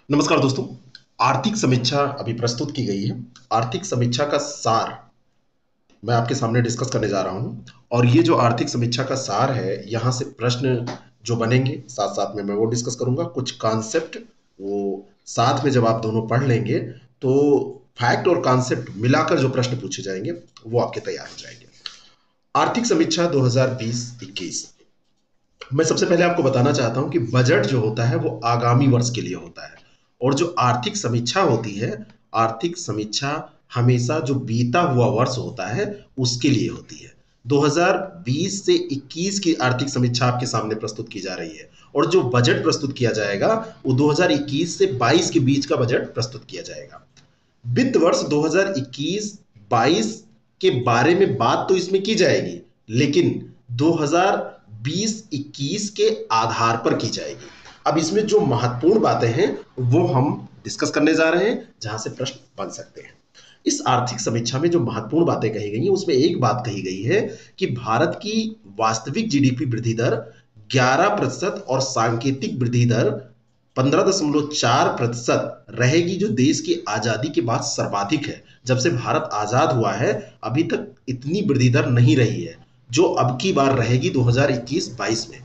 नमस्कार दोस्तों। आर्थिक समीक्षा अभी प्रस्तुत की गई है। आर्थिक समीक्षा का सार मैं आपके सामने डिस्कस करने जा रहा हूं। और ये जो आर्थिक समीक्षा का सार है, यहाँ से प्रश्न जो बनेंगे साथ साथ में मैं वो डिस्कस करूंगा। कुछ कॉन्सेप्ट वो साथ में जब आप दोनों पढ़ लेंगे तो फैक्ट और कॉन्सेप्ट मिलाकर जो प्रश्न पूछे जाएंगे वो आपके तैयार हो जाएंगे। आर्थिक समीक्षा 2020-21। मैं सबसे पहले आपको बताना चाहता हूं कि बजट जो होता है वो आगामी वर्ष के लिए होता है, और जो आर्थिक समीक्षा होती है, आर्थिक समीक्षा हमेशा जो बीता हुआ वर्ष होता है उसके लिए होती है। 2020 से 21 की आर्थिक समीक्षा आपके सामने प्रस्तुत की जा रही है, और जो बजट प्रस्तुत किया जाएगा वो 2021 से 22 के बीच का बजट प्रस्तुत किया जाएगा। वित्त वर्ष 2021-22 के बारे में बात तो इसमें की जाएगी, लेकिन 2020-21 के आधार पर की जाएगी। अब इसमें जो महत्वपूर्ण बातें हैं वो हम डिस्कस करने जा रहे हैं, जहां से प्रश्न बन सकते हैं। इस आर्थिक समीक्षा में जो महत्वपूर्ण बातें कही गई हैं उसमें एक बात कही गई है कि भारत की वास्तविक जीडीपी वृद्धि दर 11% और सांकेतिक वृद्धि दर 15.4% रहेगी, जो देश की आजादी के बाद सर्वाधिक है। जब से भारत आजाद हुआ है अभी तक इतनी वृद्धि दर नहीं रही है, जो अब की बार रहेगी 2021-22 में।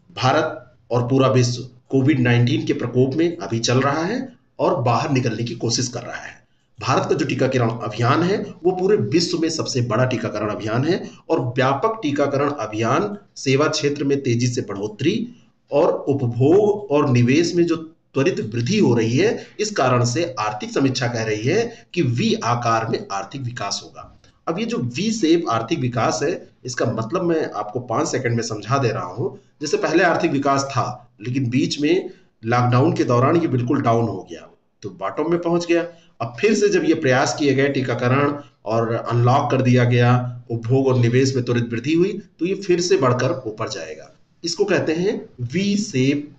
भारत और पूरा विश्व कोविड 19 के प्रकोप में अभी चल रहा है और बाहर निकलने की कोशिश कर रहा है। भारत का जो टीकाकरण अभियान है वो पूरे विश्व में सबसे बड़ा टीकाकरण अभियान है, और व्यापक टीकाकरण अभियान सेवा क्षेत्र में तेजी से बढ़ोतरी और उपभोग और निवेश में जो त्वरित वृद्धि हो रही है, इस कारण से आर्थिक समीक्षा कह रही है कि वी आकार में आर्थिक विकास होगा। अब ये जो वी शेप आर्थिक विकास है, इसका मतलब मैं आपको 5 सेकंड में समझा दे रहा हूं। जैसे पहले आर्थिक विकास था, लेकिन बीच में लॉकडाउन के दौरान ये बिल्कुल डाउन हो गया, तो बॉटम में पहुंच गया। अब फिर से जब ये प्रयास किए गए टीकाकरण और अनलॉक कर दिया गया, उपभोग और निवेश में त्वरित वृद्धि हुई, तो ये फिर से बढ़कर ऊपर जाएगा। इसको कहते हैं वी शेप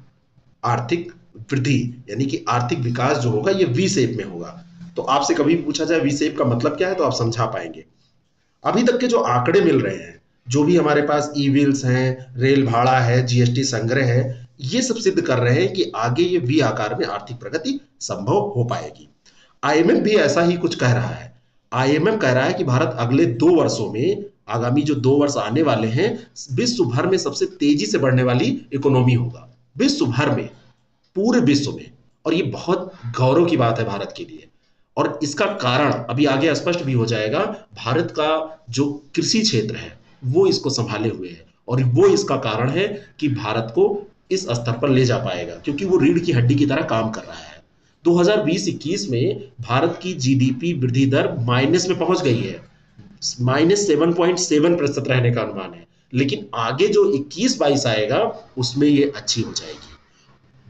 आर्थिक वृद्धि, यानी कि आर्थिक विकास जो होगा ये वी शेप में होगा। तो आपसे कभी पूछा जाए वी शेप का मतलब क्या है तो आप समझा पाएंगे। अभी तक के जो आंकड़े मिल रहे हैं, जो भी हमारे पास ई व्हील्स हैं, रेल भाड़ा है, जीएसटी संग्रह है, ये सब सिद्ध कर रहे हैं कि आगे ये वी आकार में आर्थिक प्रगति संभव हो पाएगी। आईएमएफ भी ऐसा ही कुछ कह रहा है। आईएमएफ कह रहा है कि भारत अगले 2 वर्षों में, आगामी जो 2 वर्ष आने वाले हैं, विश्व भर में सबसे तेजी से बढ़ने वाली इकोनॉमी होगा, विश्व भर में, पूरे विश्व में। और ये बहुत गौरव की बात है भारत के लिए। और इसका कारण अभी आगे स्पष्ट भी हो जाएगा। भारत का जो कृषि क्षेत्र है वो इसको संभाले हुए है, और वो इसका कारण है कि भारत को इस स्तर पर ले जा पाएगा, क्योंकि वो रीढ़ की हड्डी की तरह काम कर रहा है। 2020-21 में भारत की जीडीपी वृद्धि दर माइनस में पहुंच गई है, -7.7% रहने का अनुमान है। लेकिन आगे जो 21-22 आएगा उसमें ये अच्छी हो जाएगी।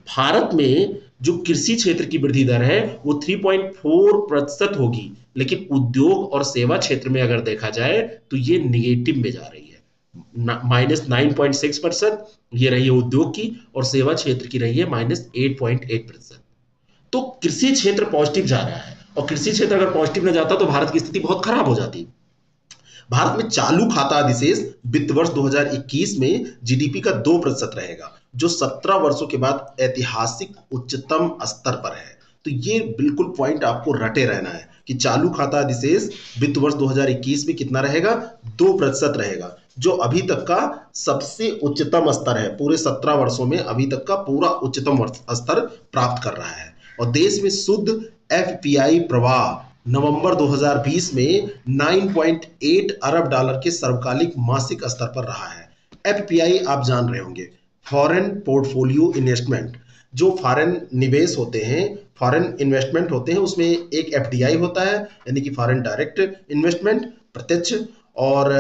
भारत में जो कृषि क्षेत्र की वृद्धि दर है वो 3.4% होगी, लेकिन उद्योग और सेवा क्षेत्र में अगर देखा जाए तो ये निगेटिव में जा रही है, -9.6% ये रही है उद्योग की, और सेवा क्षेत्र की रही है -8.8%। तो कृषि क्षेत्र पॉजिटिव जा रहा है, और कृषि क्षेत्र अगर पॉजिटिव न जाता तो भारत की स्थिति बहुत खराब हो जाती। भारत में चालू खाता अधिशेष वित्त वर्ष 2021 में जीडीपी का 2% रहेगा, जो 17 वर्षों के बाद ऐतिहासिक उच्चतम स्तर पर है। तो ये बिल्कुल पॉइंट आपको रटे रहना है कि चालू खाता अधिशेष वित्त वर्ष 2021 में कितना रहेगा, 2% रहेगा, जो अभी तक का सबसे उच्चतम स्तर है। पूरे 17 वर्षों में अभी तक का पूरा उच्चतम स्तर प्राप्त कर रहा है। और देश में शुद्ध एफपीआई प्रवाह नवंबर 2020 में 9.8 अरब डॉलर के सर्वकालिक मासिक स्तर पर रहा है। एफपीआई आप जान रहे होंगे, फॉरेन पोर्टफोलियो इन्वेस्टमेंट। जो फॉरेन निवेश होते हैं, फॉरेन इन्वेस्टमेंट होते हैं, उसमें एक एफडीआई होता है, यानी कि फॉरेन डायरेक्ट इन्वेस्टमेंट, प्रत्यक्ष, और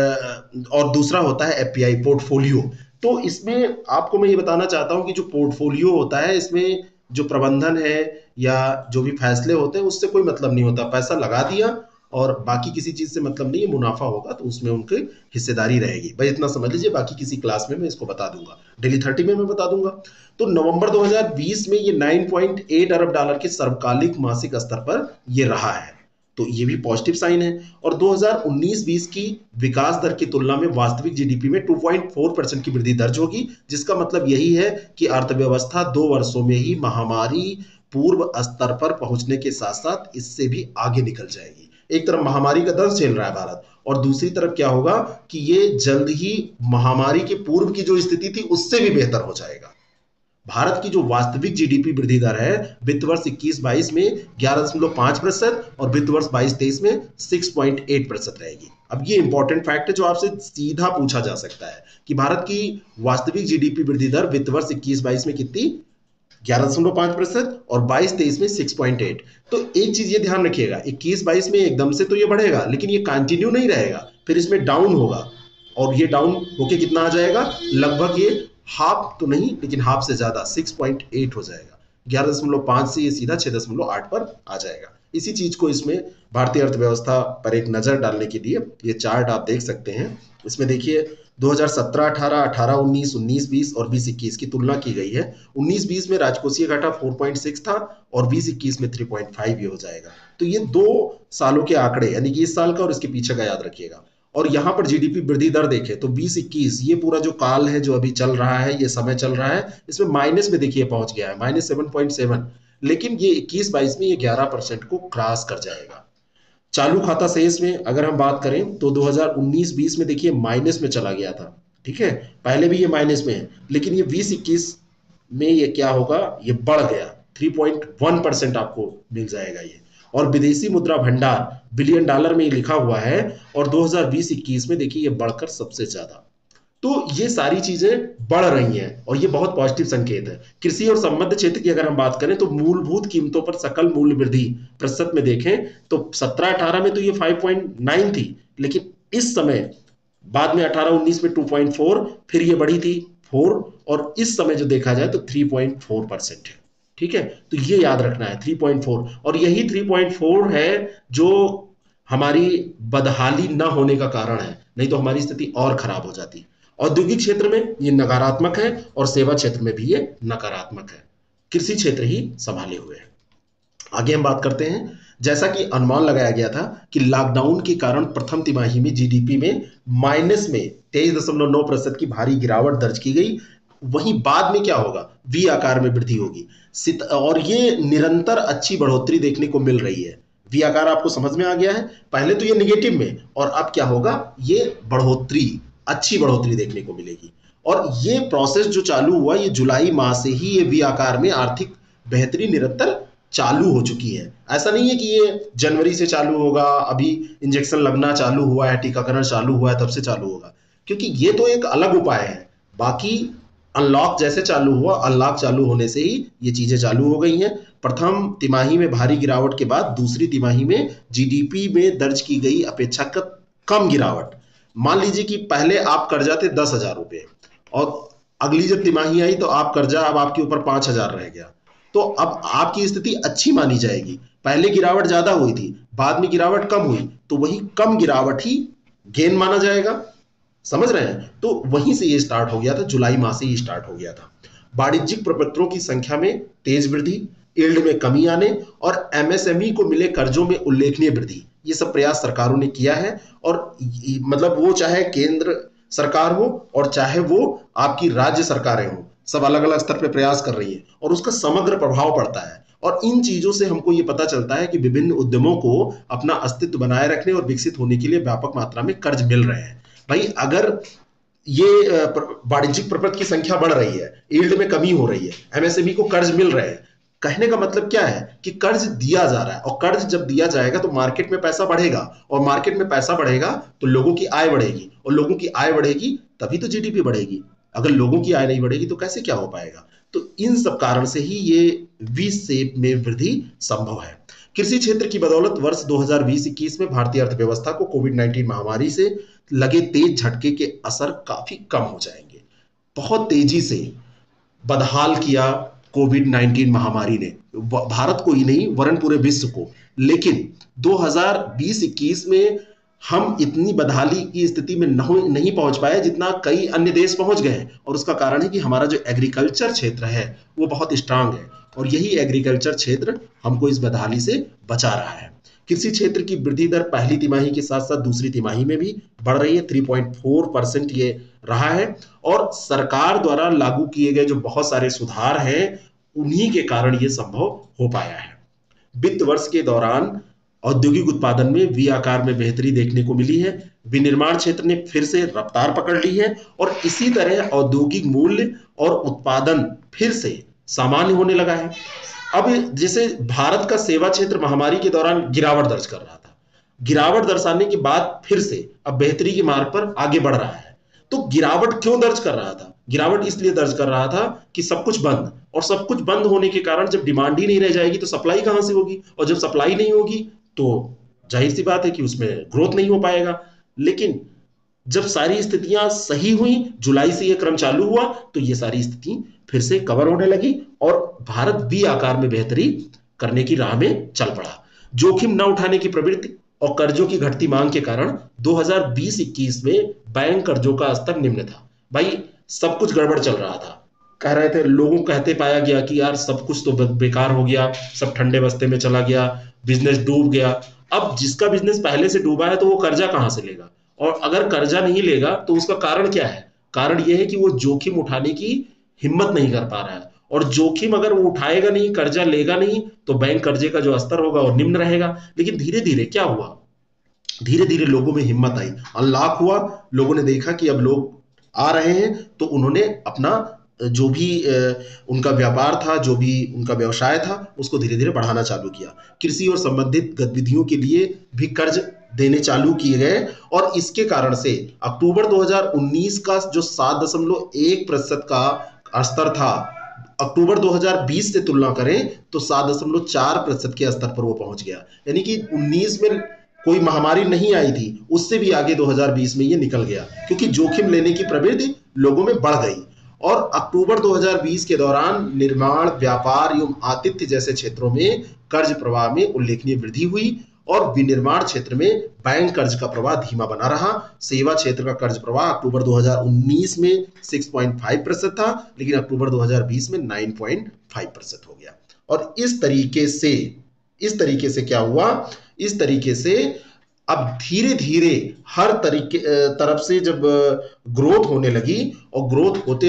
दूसरा होता है एफपीआई पोर्टफोलियो। तो इसमें आपको मैं ये बताना चाहता हूं कि जो पोर्टफोलियो होता है, इसमें जो प्रबंधन है या जो भी फैसले होते हैं उससे कोई मतलब नहीं होता। पैसा लगा दिया और बाकी किसी चीज से मतलब नहीं है, मुनाफा होगा तो उसमें उनकी हिस्सेदारी रहेगी। भाई इतना समझ लीजिए, बाकी किसी क्लास में मैं इसको बता दूंगा, डेली 30 में मैं बता दूंगा। तो नवंबर 2020 में ये 9.8 अरब डॉलर के सर्वकालिक मासिक स्तर पर ये रहा है। तो ये भी पॉजिटिव साइन है। और 2019-20 की विकास दर की तुलना में वास्तविक जीडीपी में 2.4% की वृद्धि दर्ज होगी, जिसका मतलब यही है कि अर्थव्यवस्था 2 वर्षों में ही महामारी पूर्व स्तर पर पहुंचने के साथ साथ इससे भी आगे निकल जाएगी। एक तरफ महामारी का दर्द झेल रहा है भारत, और दूसरी तरफ क्या होगा कि ये जल्द ही महामारी के पूर्व की जो स्थिति थी उससे भी बेहतर हो जाएगा। भारत की जो वास्तविक जीडीपी वृद्धि दर है वित्त वर्ष 21-22 में 11.5% और वित्त वर्ष 22-23 में 6.8% रहेगी। अब ये इंपॉर्टेंट फैक्ट है जो आपसे सीधा पूछा जा सकता है कि भारत की वास्तविक जीडीपी वृद्धि दर वित्त वर्ष 21-22 में कितनी, 11.5% और 22-23 में 6.8। तो एक चीज ये ध्यान रखिएगा, 21-22 में एकदम से तो ये बढ़ेगा लेकिन ये कंटिन्यू नहीं रहेगा, फिर इसमें डाउन होगा, और ये डाउन होके कितना आ जाएगा, लगभग ये हाफ तो नहीं लेकिन हाफ से ज्यादा 6.8 हो जाएगा। 11.5 से ये सीधा 6.8 पर आ जाएगा। इसी चीज को इसमें भारतीय अर्थव्यवस्था पर एक नजर डालने के लिए ये चार्ट आप देख सकते हैं। इसमें देखिए 2017-18, 18-19, 19-20 और 20-21 की तुलना की गई है। 19-20 में राजकोषीय घाटा 4.6 था और 20-21 में 3.5 ये हो जाएगा। तो ये 2 सालों के आंकड़े, यानी कि इस साल का और इसके पीछे का याद रखिएगा। और यहाँ पर जीडीपी वृद्धि दर देखें तो 20-21 ये पूरा जो काल है जो अभी चल रहा है, ये समय चल रहा है, इसमें माइनस में देखिए पहुंच गया है -7.7, लेकिन ये 21-22 में ये 11% को क्रॉस कर जाएगा। चालू खाता शेष में अगर हम बात करें तो 2019-20 में देखिए माइनस में चला गया था, ठीक है, पहले भी ये माइनस में है, लेकिन ये 20-21 में ये क्या होगा, ये बढ़ गया, 3.1% आपको मिल जाएगा ये। और विदेशी मुद्रा भंडार बिलियन डॉलर में लिखा हुआ है, और 2020-21 में देखिए ये बढ़कर सबसे ज्यादा। तो ये सारी चीजें बढ़ रही हैं और ये बहुत पॉजिटिव संकेत है। कृषि और संबद्ध क्षेत्र की अगर हम बात करें तो मूलभूत कीमतों पर सकल मूल्य वृद्धि प्रतिशत में देखें तो 17-18 में तो ये 5.9 थी, लेकिन इस समय बाद में 18-19 में 2.4, फिर ये बढ़ी थी 4, और इस समय जो देखा जाए तो 3.4% है। ठीक है, तो ये याद रखना है 3.4, और यही 3.4 है जो हमारी बदहाली न होने का कारण है, नहीं तो हमारी स्थिति और खराब हो जाती। औद्योगिक क्षेत्र में ये नकारात्मक है और सेवा क्षेत्र में भी ये नकारात्मक है। कृषि क्षेत्र ही संभाले हुए है। आगे हम बात करते हैं, जैसा कि अनुमान लगाया गया था कि लॉकडाउन के कारण प्रथम तिमाही में जीडीपी में माइनस में 23.9% की भारी गिरावट दर्ज की गई, वहीं बाद में क्या होगा, वी आकार में वृद्धि होगी, और ये निरंतर अच्छी बढ़ोतरी देखने को मिल रही है। वी आकार आपको समझ में आ गया है, पहले तो ये निगेटिव में, और अब क्या होगा, ये बढ़ोतरी, अच्छी बढ़ोतरी देखने को मिलेगी। और ये प्रोसेस जो चालू हुआ, ये जुलाई माह से ही ये वी आकार में आर्थिक बेहतरी निरंतर चालू हो चुकी है। ऐसा नहीं है कि ये जनवरी से चालू होगा, अभी इंजेक्शन लगना चालू हुआ है, टीकाकरण चालू हुआ है तब से चालू होगा, क्योंकि ये तो एक अलग उपाय है। बाकी अनलॉक जैसे चालू हुआ, अनलॉक चालू होने से ही ये चीजें चालू हो गई हैं। प्रथम तिमाही में भारी गिरावट के बाद दूसरी तिमाही में जीडीपी में दर्ज की गई अपेक्षाकृत कम गिरावट। मान लीजिए कि पहले आप कर्जा थे 10,000 रुपए, और अगली जब तिमाही आई तो आप कर्जा अब आपके ऊपर 5,000 रह गया, तो अब आपकी स्थिति अच्छी मानी जाएगी। पहले गिरावट ज्यादा हुई थी, बाद में गिरावट कम हुई, तो वही कम गिरावट ही गेन माना जाएगा। समझ रहे हैं, तो वहीं से ये स्टार्ट हो गया था, जुलाई माह से ये स्टार्ट हो गया था। वाणिज्यिक प्रपत्रों की संख्या में तेज वृद्धि, यील्ड में कमी आने और एमएसएमई को मिले कर्जों में उल्लेखनीय वृद्धि, ये सब प्रयास सरकारों ने किया है। और मतलब वो चाहे केंद्र सरकार हो और चाहे वो आपकी राज्य सरकारें हो, सब अलग अलग स्तर पे प्रयास कर रही है और उसका समग्र प्रभाव पड़ता है। और इन चीजों से हमको ये पता चलता है कि विभिन्न उद्यमों को अपना अस्तित्व बनाए रखने और विकसित होने के लिए व्यापक मात्रा में कर्ज मिल रहे हैं। भाई अगर ये वाणिज्यिक प्रपत्र की संख्या बढ़ रही है, यील्ड में कमी हो रही है, एमएसएमई को कर्ज मिल रहे हैं, कहने का मतलब क्या है कि कर्ज दिया जा रहा है, और कर्ज जब दिया जाएगा तो मार्केट में पैसा बढ़ेगा, और मार्केट में पैसा बढ़ेगा तो लोगों की आय बढ़ेगी, और लोगों की आय बढ़ेगी तभी तो जीडीपी बढ़ेगी। अगर लोगों की आय नहीं बढ़ेगी तो कैसे क्या हो पाएगा। तो इन सब कारण से ही ये वी शेप में वृद्धि संभव है। कृषि क्षेत्र की बदौलत वर्ष 2020-21 में भारतीय अर्थव्यवस्था को कोविड-19 महामारी से लगे तेज झटके के असर काफी कम हो जाएंगे। बहुत तेजी से बदहाल किया कोविड-19 महामारी ने भारत को ही नहीं वरन पूरे विश्व को, लेकिन 2020-21 में हम इतनी बदहाली की स्थिति में नहीं पहुंच पाए जितना कई अन्य देश पहुंच गए हैं। और उसका कारण है कि हमारा जो एग्रीकल्चर क्षेत्र है वो बहुत स्ट्रांग है, और यही एग्रीकल्चर क्षेत्र हमको इस बदहाली से बचा रहा है। कृषि क्षेत्र की वृद्धि दर पहली तिमाही के साथ साथ दूसरी तिमाही में भी बढ़ रही है, 3.4% ये रहा है। और सरकार द्वारा लागू किए गए जो बहुत सारे सुधार हैं, उन्हीं के कारण ये संभव हो पाया है। वित्त वर्ष के दौरान औद्योगिक उत्पादन में वी आकार में बेहतरी देखने को मिली है। विनिर्माण क्षेत्र ने फिर से रफ्तार पकड़ ली है और इसी तरह औद्योगिक मूल्य और उत्पादन फिर से सामान्य होने लगा है। अब जैसे भारत का सेवा क्षेत्र महामारी के दौरान गिरावट दर्ज कर रहा था, गिरावट दर्शाने के बाद फिर से अब बेहतरी के मार्ग पर आगे बढ़ रहा है। तो गिरावट क्यों दर्ज कर रहा था? गिरावट इसलिए दर्ज कर रहा था कि सब कुछ बंद, और सब कुछ बंद होने के कारण जब डिमांड ही नहीं रह जाएगी तो सप्लाई कहां से होगी, और जब सप्लाई नहीं होगी तो जाहिर सी बात है कि उसमें ग्रोथ नहीं हो पाएगा। लेकिन जब सारी स्थितियां सही हुई, जुलाई से ये क्रम चालू हुआ, तो ये सारी स्थिति फिर से कवर होने लगी और भारत बी आकार में बेहतरी करने की राह में चल पड़ा। जोखिम न उठाने की प्रवृत्ति और कर्जों की घटती मांग के कारण 2020-21 में बैंक कर्जों का स्तर निम्न था। भाई सब कुछ गड़बड़ चल रहा था, कह रहे थे, लोगों कहते पाया गया कि यार सब कुछ तो बेकार हो गया, सब ठंडे बस्ते में चला गया, बिजनेस डूब गया। अब जिसका बिजनेस पहले से डूबा है तो वो कर्जा कहां से लेगा, और अगर कर्जा नहीं लेगा तो उसका कारण क्या है? कारण यह है कि वो जोखिम उठाने की हिम्मत नहीं कर पा रहा है, और जोखिम अगर वो उठाएगा नहीं, कर्जा लेगा नहीं, तो बैंक कर्जे का जो स्तर होगा वो निम्न रहेगा। लेकिन धीरे धीरे क्या हुआ, धीरे धीरे लोगों में हिम्मत आई, अनलॉक हुआ, लोगों ने देखा कि अब लोग आ रहे हैं, तो उन्होंने अपना जो भी उनका व्यापार था, जो भी उनका व्यवसाय था, उसको धीरे धीरे बढ़ाना चालू किया। कृषि और संबंधित गतिविधियों के लिए भी कर्ज देने चालू किए गए, और इसके कारण से अक्टूबर 2019 का जो 7.1% का स्तर था, अक्टूबर 2020 से तुलना करें तो 7.4% के स्तर पर वो पहुंच गया। यानी कि 19 में कोई महामारी नहीं आई थी, उससे भी आगे 2020 में ये निकल गया, क्योंकि जोखिम लेने की प्रवृत्ति लोगों में बढ़ गई। और अक्टूबर 2020 के दौरान निर्माण, व्यापार एवं आतिथ्य जैसे क्षेत्रों में कर्ज प्रवाह में उल्लेखनीय वृद्धि हुई, और विनिर्माण क्षेत्र में बैंक कर्ज का प्रवाह धीमा बना रहा। सेवा क्षेत्र का कर्ज प्रवाह अक्टूबर 2019 में 6.5% था, लेकिन अक्टूबर 2020 में 9.5% हो गया। और इस तरीके से क्या हुआ, इस तरीके से अब धीरे धीरे हर तरफ से जब ग्रोथ होने लगी, और ग्रोथ होते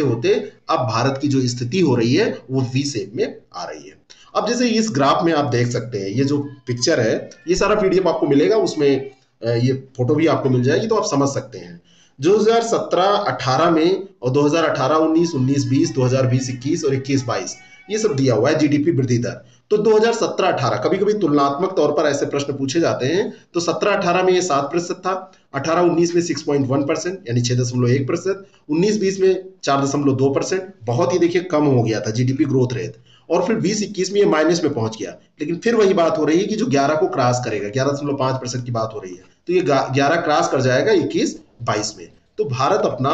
होते अब भारत की जो स्थिति हो रही है वो वी शेप में आ रही है। अब जैसे इस ग्राफ में आप देख सकते हैं, ये जो पिक्चर है, ये सारा पीडीएफ आपको मिलेगा, उसमें ये फोटो भी आपको मिल जाएगी, तो आप समझ सकते हैं। 2017-18 में और 2018-19, 19-20, 2020-21 और 21-22 ये सब दिया हुआ है जीडीपी वृद्धि दर। तो 2017-18 कभी कभी तुलनात्मक तौर पर ऐसे प्रश्न पूछे जाते हैं, तो 17-18 में ये 7% था, 18-19 में 6.1% यानी 6.1%, 19-20 में 4.2%, बहुत ही देखिए कम हो गया था जीडीपी ग्रोथ रेट। और फिर 20-21 में ये माइनस में पहुंच गया, लेकिन फिर वही बात हो रही है कि जो 11 को क्रॉस करेगा, 11.5% की बात हो रही है, तो ये 11 क्रॉस कर जाएगा 21-22 में। तो भारत अपना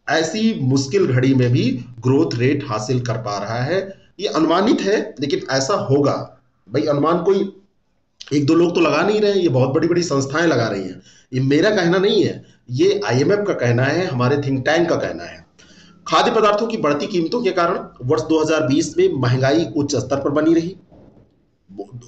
ऐसी मुश्किल घड़ी में भी ग्रोथ रेट हासिल कर पा रहा है। ये अनुमानित है, लेकिन ऐसा होगा। भाई अनुमान कोई एक दो लोग तो लगा नहीं रहे, ये बहुत बड़ी बड़ी संस्थाएं लगा रही हैं। ये मेरा कहना नहीं है, ये आईएमएफ का कहना है, हमारे थिंक टैंक का कहना है। खाद्य पदार्थों की बढ़ती कीमतों के कारण वर्ष 2020 में महंगाई उच्च स्तर पर बनी रही।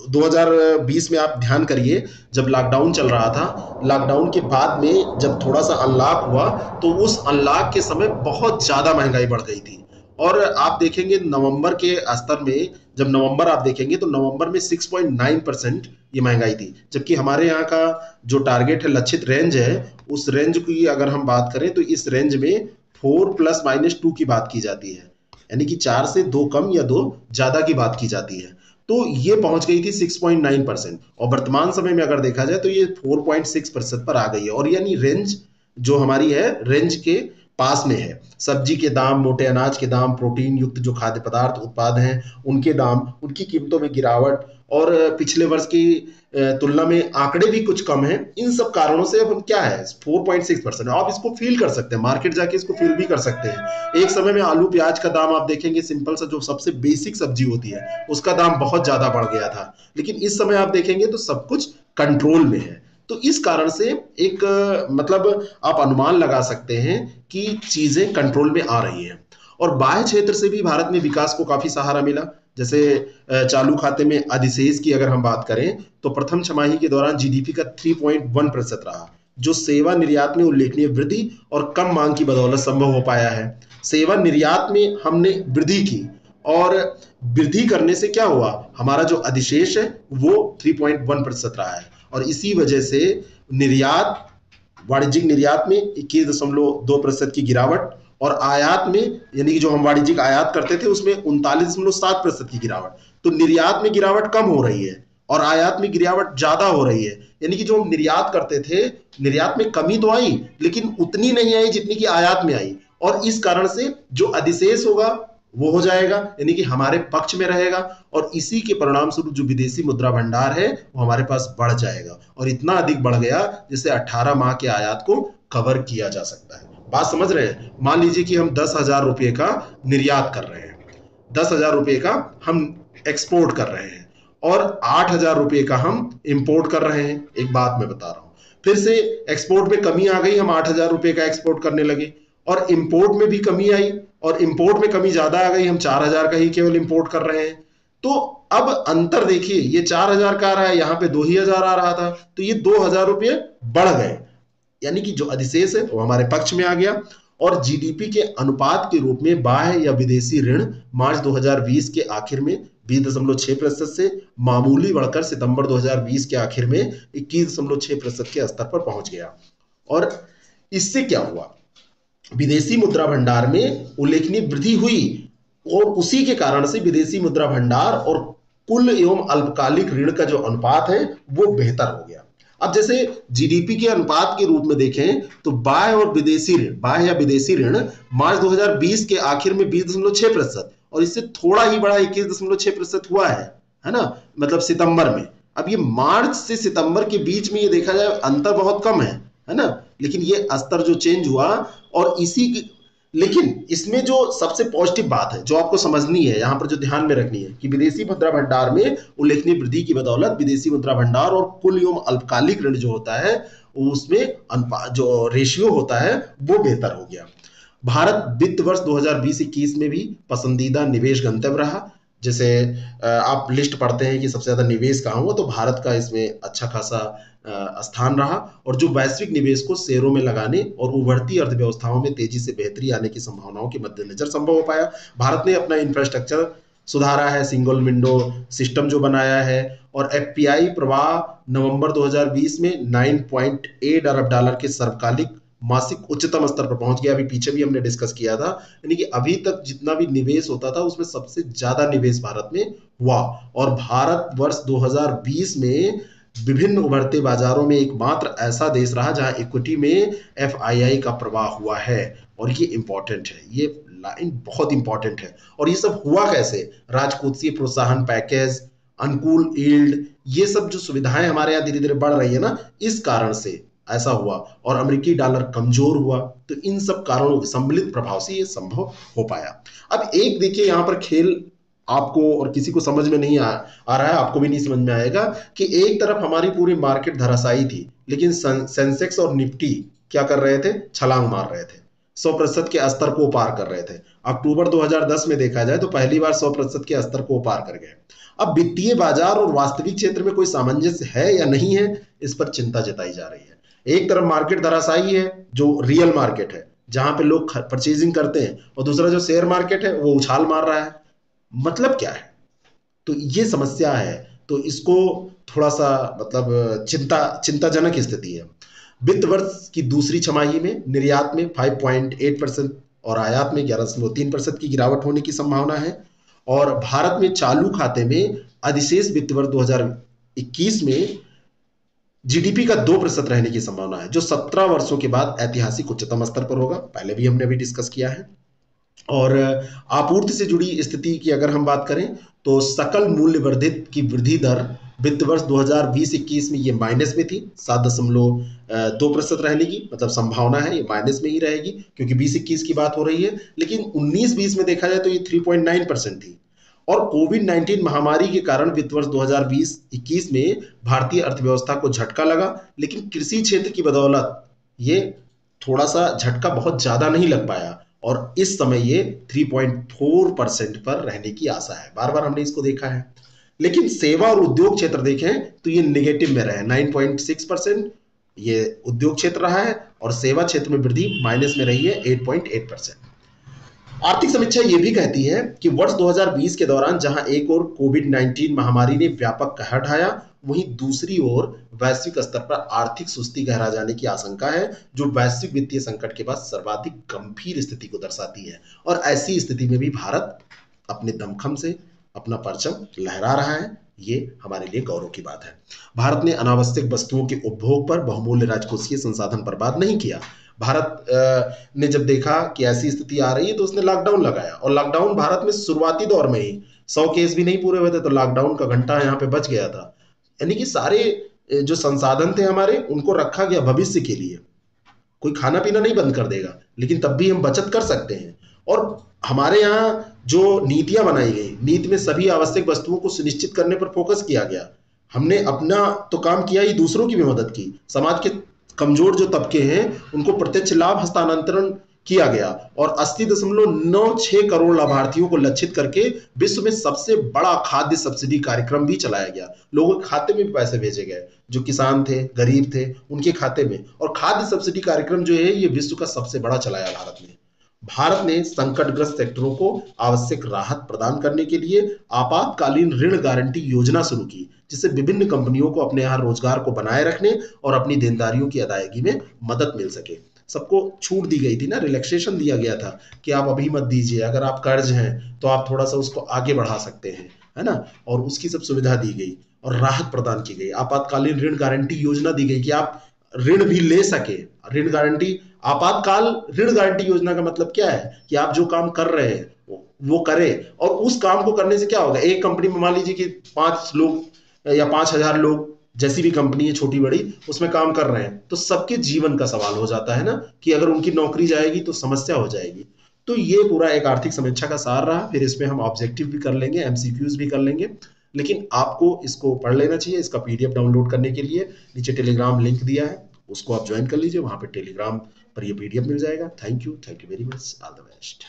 2020 में आप ध्यान करिए, जब लॉकडाउन चल रहा था, लॉकडाउन के बाद में जब थोड़ा सा अनलॉक हुआ, तो उस अनलॉक के समय बहुत ज्यादा महंगाई बढ़ गई थी। और आप देखेंगे नवंबर के स्तर में, जब नवंबर आप देखेंगे तो नवंबर में 6.9% ये महंगाई थी, जबकि हमारे यहाँ का जो टारगेट है, लक्षित रेंज है, उस रेंज की अगर हम बात करें तो इस रेंज में 4+-2 की बात की जाती है, यानी कि 4 से 2 कम या 2 ज्यादा की बात की जाती है। तो ये पहुंच गई थी 6.9%, और वर्तमान समय में अगर देखा जाए तो ये 4.6% पर आ गई है, और यानी रेंज जो हमारी है, रेंज के पास में है। सब्जी के दाम, मोटे अनाज के दाम, प्रोटीन युक्त जो खाद्य पदार्थ उत्पाद हैं उनके दाम, उनकी कीमतों में गिरावट, और पिछले वर्ष की तुलना में आंकड़े भी कुछ कम हैं। इन सब कारणों से अब हम क्या है, 4.6%। आप इसको फील कर सकते हैं, मार्केट जाके इसको फील भी कर सकते हैं। एक समय में आलू प्याज का दाम आप देखेंगे, सिंपल सा जो सबसे बेसिक सब्जी होती है उसका दाम बहुत ज्यादा बढ़ गया था, लेकिन इस समय आप देखेंगे तो सब कुछ कंट्रोल में है। तो इस कारण से एक मतलब आप अनुमान लगा सकते हैं कि चीजें कंट्रोल में आ रही हैं। और बाह्य क्षेत्र से भी भारत में विकास को काफी सहारा मिला। जैसे चालू खाते में अधिशेष की अगर हम बात करें तो प्रथम छमाही के दौरान जीडीपी का 3.1% रहा, जो सेवा निर्यात में उल्लेखनीय वृद्धि और कम मांग की बदौलत संभव हो पाया है। सेवा निर्यात में हमने वृद्धि की, और वृद्धि करने से क्या हुआ, हमारा जो अधिशेष है वो 3.1% रहा है, और इसी वजह से निर्यात, वाणिज्यिक निर्यात में 21.2% की गिरावट, और आयात में, यानी कि जो हम वाणिज्यिक आयात करते थे उसमें 39.7% की गिरावट। तो निर्यात में गिरावट कम हो रही है और आयात में गिरावट ज्यादा हो रही है, यानी कि जो हम निर्यात करते थे, निर्यात में कमी तो आई लेकिन उतनी नहीं आई जितनी कि आयात में आई, और इस कारण से जो अधिशेष होगा वो हो जाएगा, यानी कि हमारे पक्ष में रहेगा, और इसी के परिणाम स्वरूप जो विदेशी मुद्रा भंडार है वो हमारे पास बढ़ जाएगा, और इतना अधिक बढ़ गया जिससे 18 माह के आयात को कवर किया जा सकता है। बात समझ रहे हैं? मान लीजिए कि हम 10,000 रुपये का निर्यात कर रहे हैं, 10,000 रुपये का हम एक्सपोर्ट कर रहे हैं, और 8,000 रुपये का हम इंपोर्ट कर रहे हैं। एक बात मैं बता रहा हूं, फिर से एक्सपोर्ट में कमी आ गई, हम 8,000 रुपये का एक्सपोर्ट करने लगे, और इंपोर्ट में भी कमी आई, और इंपोर्ट में कमी ज्यादा आ गई, हम 4,000 का ही केवल इंपोर्ट कर रहे हैं। तो अब अंतर देखिए, ये 4,000 का आ रहा है, यहाँ पे 2,000 आ रहा था, तो ये 2,000 रुपये बढ़ गए, यानी कि जो अधिशेष है वो हमारे पक्ष में आ गया। और जीडीपी के अनुपात के रूप में बाह्य या विदेशी ऋण मार्च 2020 के आखिर में 20.6% से मामूली बढ़कर सितंबर 2020 के आखिर में 21.6% के स्तर पर पहुंच गया। और इससे क्या हुआ, विदेशी मुद्रा भंडार में उल्लेखनीय वृद्धि हुई, और उसी के कारण से विदेशी मुद्रा भंडार और कुल एवं अल्पकालिक ऋण का जो अनुपात है वो बेहतर हो गया। अब जैसे जीडीपी के अनुपात के रूप में देखें तो बाह्य और विदेशी ऋण, बाह्य या विदेशी ऋण मार्च 2020 के आखिर में 20.6%, और इससे थोड़ा ही बड़ा 21.6% हुआ है ना, मतलब सितंबर में। अब ये मार्च से सितंबर के बीच में ये देखा जाए अंतर बहुत कम है ना, लेकिन ये स्तर जो चेंज हुआ, और इसी की, लेकिन इसमें जो सबसे पॉजिटिव बात है जो आपको समझनी है, यहां पर जो ध्यान में रखनी है, कि विदेशी मुद्रा भंडार में उल्लेखनीय वृद्धि की बदौलत विदेशी मुद्रा भंडार और कुल एवं अल्पकालिक ऋण जो होता है उसमें जो रेशियो होता है वो बेहतर हो गया। भारत वित्त वर्ष 2020-21 में भी पसंदीदा निवेश गंतव्य रहा। जैसे आप लिस्ट पढ़ते हैं कि सबसे ज्यादा निवेश कहाँ हुआ, तो भारत का इसमें अच्छा खासा स्थान रहा, और जो वैश्विक निवेश को शेयरों में लगाने और उभरती अर्थव्यवस्थाओं में तेजी से बेहतरी आने की संभावनाओं के मद्देनजर संभव हो पाया। भारत ने अपना इंफ्रास्ट्रक्चर सुधारा है, सिंगल विंडो सिस्टम जो बनाया है, और एफपीआई प्रवाह नवंबर 2020 में 9.8 अरब डॉलर के सर्वकालिक मासिक उच्चतम स्तर पर पहुंच गया। अभी पीछे भी हमने डिस्कस किया था, यानी कि अभी तक जितना भी निवेश होता था उसमें सबसे ज्यादा निवेश भारत में हुआ, और भारत वर्ष 2020 में विभिन्न उभरते बाजारों में एकमात्र ऐसा देश रहा जहां इक्विटी में एफआईआई का प्रवाह हुआ है। और ये इंपॉर्टेंट है, ये लाइन बहुत इंपॉर्टेंट है। और ये सब हुआ कैसे, राजकोषीय प्रोत्साहन पैकेज, अनुकूल यील्ड, ये सब जो सुविधाएं हमारे यहाँ धीरे धीरे बढ़ रही है ना, इस कारण से ऐसा हुआ, और अमेरिकी डॉलर कमजोर हुआ। तो इन सब कारणों के सम्मिलित प्रभाव से ये संभव हो पाया। अब एक देखिए यहाँ पर खेल आपको और किसी को समझ में नहीं आ रहा है, आपको भी नहीं समझ में आएगा, कि एक तरफ हमारी पूरी मार्केट धराशायी थी, लेकिन सेंसेक्स और निफ्टी क्या कर रहे थे, छलांग मार रहे थे, 100% के स्तर को पार कर रहे थे। अक्टूबर 2010 में देखा जाए तो पहली बार 100% के स्तर को पार कर गए। अब वित्तीय बाजार और वास्तविक क्षेत्र में कोई सामंजस्य है या नहीं है, इस पर चिंता जताई जा रही है। एक तरफ मार्केट धराशायी है जो रियल मार्केट है, जहां पे लोग परचेजिंग करते हैं, और दूसरा जो शेयर मार्केट है वो उछाल मार रहा है। मतलब क्या है, तो ये समस्या है, तो इसको थोड़ा सा मतलब चिंताजनक स्थिति है। वित्त वर्ष की दूसरी छमाही में निर्यात में 5.8% और आयात में 11.3% की गिरावट होने की संभावना है, और भारत में चालू खाते में अधिशेष वित्त वर्ष 2021 में जीडीपी का 2% रहने की संभावना है, जो 17 वर्षों के बाद ऐतिहासिक उच्चतम स्तर पर होगा। पहले भी हमने अभी डिस्कस किया है। और आपूर्ति से जुड़ी स्थिति की अगर हम बात करें तो सकल मूल्य वर्धित की वृद्धि दर वित्त वर्ष 2020-21 में ये माइनस में थी, 7.2% रहने की मतलब संभावना है, ये माइनस में ही रहेगी क्योंकि 20-21 की बात हो रही है। लेकिन 19-20 में देखा जाए तो ये 3.9% थी। और कोविड-19 महामारी के कारण वित्त वर्ष 2020-21 में भारतीय अर्थव्यवस्था को झटका लगा, लेकिन कृषि क्षेत्र की बदौलत ये थोड़ा सा झटका बहुत ज्यादा नहीं लग पाया, और इस समय ये 3.4% पर रहने की आशा है। बार बार हमने इसको देखा है। लेकिन सेवा और उद्योग क्षेत्र देखें तो ये नेगेटिव में रहे, 9.6% ये उद्योग क्षेत्र रहा है और सेवा क्षेत्र में वृद्धि माइनस में रही है 8.8%। आर्थिक समीक्षा ये भी कहती है कि वर्ष 2020 के दौरान जहां एक ओर कोविड-19 महामारी ने व्यापक कहर ढाया, वहीं दूसरी ओर वैश्विक स्तर पर आर्थिक सुस्ती गहरा जाने की आशंका है, जो वैश्विक वित्तीय संकट के बाद सर्वाधिक गंभीर स्थिति को दर्शाती है। और ऐसी स्थिति में भी भारत अपने दमखम से अपना परचम लहरा रहा है, ये हमारे लिए गौरव की बात है। भारत ने अनावश्यक वस्तुओं के उपभोग पर बहुमूल्य राजकोषीय संसाधन बर्बाद नहीं किया। भारत ने जब देखा कि ऐसी स्थिति आ रही है तो उसने लॉकडाउन लगाया, और लॉकडाउन भारत में शुरुआती दौर में ही 100 केस भी नहीं पूरे हुए थे तो लॉकडाउन का घंटा यहाँ पे बज गया था। यानी कि सारे जो संसाधन थे हमारे, उनको रखा गया भविष्य के लिए। कोई खाना पीना नहीं बंद कर देगा, लेकिन तब भी हम बचत कर सकते हैं। और हमारे यहाँ जो नीतियां बनाई गई, नीति में सभी आवश्यक वस्तुओं को सुनिश्चित करने पर फोकस किया गया। हमने अपना तो काम किया ही, दूसरों की भी मदद की। समाज के कमजोर जो तबके हैं उनको प्रत्यक्ष लाभ हस्तांतरण किया गया और 80.96 करोड़ लाभार्थियों को लक्षित करके विश्व में सबसे बड़ा खाद्य सब्सिडी कार्यक्रम भी चलाया गया। लोगों के खाते में भी पैसे भेजे गए, जो किसान थे, गरीब थे, उनके खाते में। और खाद्य सब्सिडी कार्यक्रम जो है ये विश्व का सबसे बड़ा चलाया भारत ने। भारत ने संकटग्रस्त सेक्टरों को आवश्यक राहत प्रदान करने के लिए आपातकालीन ऋण गारंटी योजना शुरू की, जिससे विभिन्न कंपनियों को अपने यहाँ रोजगार को बनाए रखने और अपनी देनदारियों की अदायगी में मदद मिल सके। सबको छूट दी गई थी ना, रिलैक्सेशन दिया गया था कि आप अभी मत दीजिए, अगर आप कर्ज हैं तो आप थोड़ा सा उसको आगे बढ़ा सकते हैं, है ना। और उसकी सब सुविधा दी गई और राहत प्रदान की गई। आपातकालीन ऋण गारंटी योजना दी गई कि आप ऋण भी ले सके। ऋण गारंटी, आपातकाल ऋण गारंटी योजना का मतलब क्या है कि आप जो काम कर रहे हैं वो करें, और उस काम को करने से क्या होगा, एक कंपनी में मान लीजिए कि 5 लोग या 5,000 लोग, जैसी भी कंपनी है छोटी बड़ी, उसमें काम कर रहे हैं, तो सबके जीवन का सवाल हो जाता है ना कि अगर उनकी नौकरी जाएगी तो समस्या हो जाएगी। तो ये पूरा एक आर्थिक समीक्षा का सार रहा। फिर इसमें हम ऑब्जेक्टिव भी कर लेंगे, एमसीक्यूज भी कर लेंगे, लेकिन आपको इसको पढ़ लेना चाहिए। इसका पीडीएफ डाउनलोड करने के लिए नीचे टेलीग्राम लिंक दिया है, उसको आप ज्वाइन कर लीजिए, वहां पे टेलीग्राम पर ये पीडीएफ मिल जाएगा। Thank you very much, all the best.